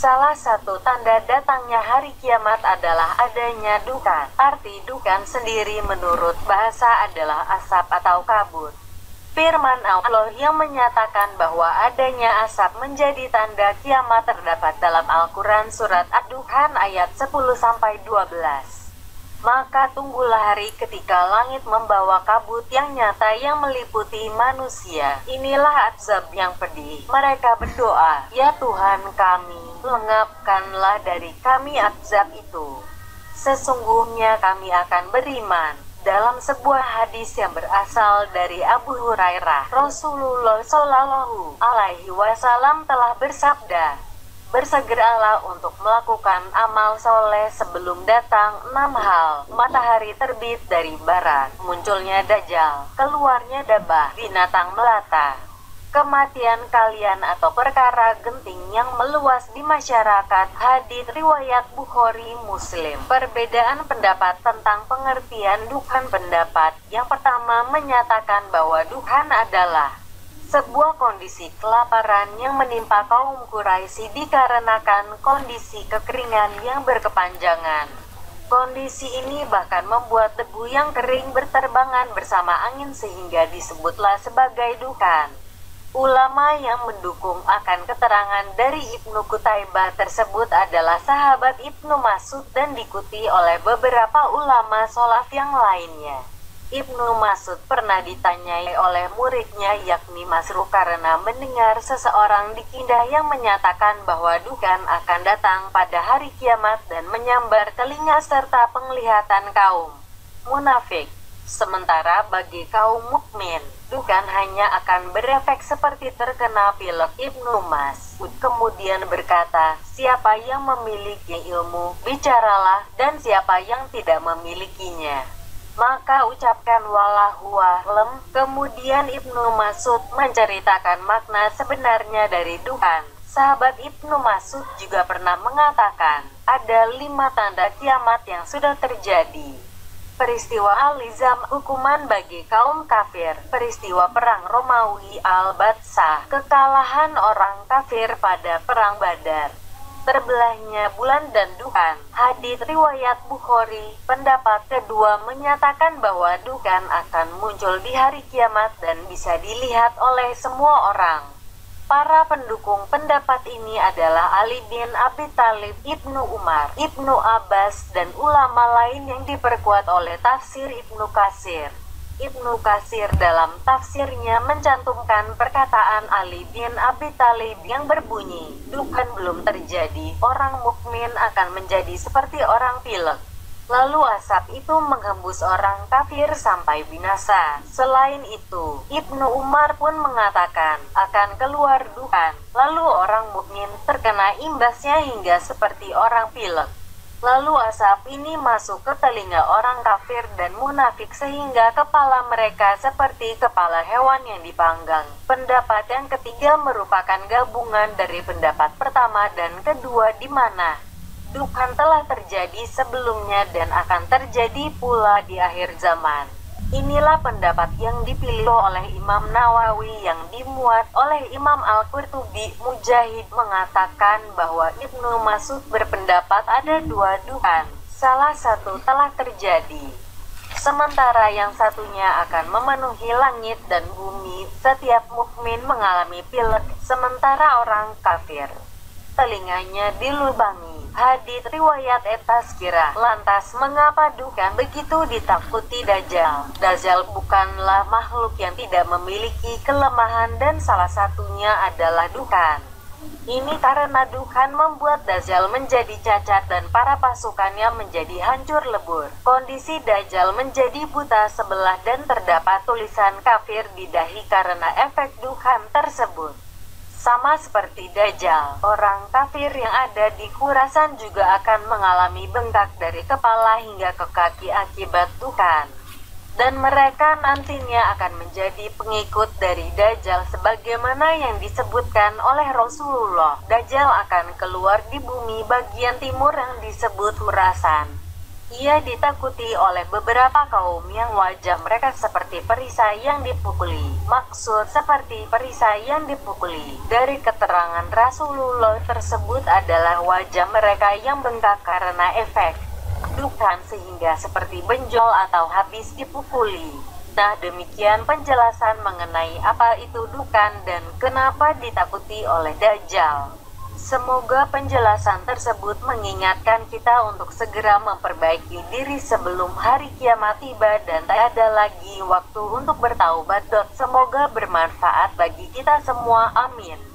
Salah satu tanda datangnya hari kiamat adalah adanya dukan. Arti dukan sendiri menurut bahasa adalah asap atau kabut. Firman Allah yang menyatakan bahwa adanya asap menjadi tanda kiamat terdapat dalam Al-Quran surat Ad-Dukhan ayat 10-12. Maka tunggulah hari ketika langit membawa kabut yang nyata yang meliputi manusia. Inilah azab yang pedih. Mereka berdoa, "Ya Tuhan kami, lengapkanlah dari kami azab itu. Sesungguhnya kami akan beriman." Dalam sebuah hadis yang berasal dari Abu Hurairah, Rasulullah Shallallahu Alaihi Wasallam telah bersabda, "Bersegeralah untuk melakukan amal soleh sebelum datang 6 hal. Matahari terbit dari barat, munculnya Dajjal, keluarnya dabah, binatang melata, kematian kalian atau perkara genting yang meluas di masyarakat." Hadits riwayat Bukhari Muslim. Perbedaan pendapat tentang pengertian dukhan. Pendapat yang pertama menyatakan bahwa dukhan adalah sebuah kondisi kelaparan yang menimpa kaum Quraisy dikarenakan kondisi kekeringan yang berkepanjangan. Kondisi ini bahkan membuat debu yang kering berterbangan bersama angin sehingga disebutlah sebagai dukhan. Ulama yang mendukung akan keterangan dari Ibnu Qutaibah tersebut adalah sahabat Ibnu Mas'ud dan diikuti oleh beberapa ulama salaf yang lainnya. Ibnu Mas'ud pernah ditanyai oleh muridnya yakni Masruq karena mendengar seseorang di Kindah yang menyatakan bahwa dukhan akan datang pada hari kiamat dan menyambar telinga serta penglihatan kaum munafik. Sementara bagi kaum mukmin, dukhan hanya akan berefek seperti terkena pilek. Ibnu Mas'ud kemudian berkata, "Siapa yang memiliki ilmu, bicaralah, dan siapa yang tidak memilikinya, maka ucapkan wallahu a'lam." Kemudian Ibnu Mas'ud menceritakan makna sebenarnya dari dukhan. Sahabat Ibnu Mas'ud juga pernah mengatakan, ada 5 tanda kiamat yang sudah terjadi. Peristiwa Al-Izam, hukuman bagi kaum kafir. Peristiwa perang Romawi Al-Batsah, kekalahan orang kafir pada perang Badar. Terbelahnya bulan dan dukhan. Hadits riwayat Bukhari. Pendapat kedua menyatakan bahwa dukhan akan muncul di hari kiamat dan bisa dilihat oleh semua orang. Para pendukung pendapat ini adalah Ali bin Abi Thalib, Ibnu Umar, Ibnu Abbas, dan ulama lain yang diperkuat oleh tafsir Ibnu Katsir. Ibnu Katsir dalam tafsirnya mencantumkan perkataan Ali bin Abi Thalib yang berbunyi, "Dukhan belum terjadi, orang mukmin akan menjadi seperti orang pilek. Lalu asap itu menghembus orang kafir sampai binasa." Selain itu, Ibnu Umar pun mengatakan, akan keluar dukhan, lalu orang mukmin terkena imbasnya hingga seperti orang pilek. Lalu asap ini masuk ke telinga orang kafir dan munafik sehingga kepala mereka seperti kepala hewan yang dipanggang. Pendapat yang ketiga merupakan gabungan dari pendapat pertama dan kedua di mana dukhan telah terjadi sebelumnya dan akan terjadi pula di akhir zaman. Inilah pendapat yang dipilih oleh Imam Nawawi yang dimuat oleh Imam Al-Qurtubi. Mujahid mengatakan bahwa Ibnu Mas'ud berpendapat ada 2 dukhan. Salah satu telah terjadi, sementara yang satunya akan memenuhi langit dan bumi. Setiap mukmin mengalami pilek, sementara orang kafir telinganya dilubangi. Hadits riwayat At-Tazkirah. Lantas mengapa dukhan begitu ditakuti Dajjal? Dajjal bukanlah makhluk yang tidak memiliki kelemahan dan salah satunya adalah dukhan. Ini karena dukhan membuat Dajjal menjadi cacat dan para pasukannya menjadi hancur lebur. Kondisi Dajjal menjadi buta sebelah dan terdapat tulisan kafir di dahi karena efek dukhan tersebut. Sama seperti Dajjal, orang kafir yang ada di Khurasan juga akan mengalami bengkak dari kepala hingga ke kaki akibat dukhan. Dan mereka nantinya akan menjadi pengikut dari Dajjal sebagaimana yang disebutkan oleh Rasulullah. Dajjal akan keluar di bumi bagian timur yang disebut Khurasan. Ia ditakuti oleh beberapa kaum yang wajah mereka seperti perisai yang dipukuli. Maksud seperti perisai yang dipukuli dari keterangan Rasulullah tersebut adalah wajah mereka yang bengkak karena efek dukan sehingga seperti benjol atau habis dipukuli. Nah, demikian penjelasan mengenai apa itu dukan dan kenapa ditakuti oleh Dajjal. Semoga penjelasan tersebut mengingatkan kita untuk segera memperbaiki diri sebelum hari kiamat tiba dan tak ada lagi waktu untuk bertaubat. Semoga bermanfaat bagi kita semua. Amin.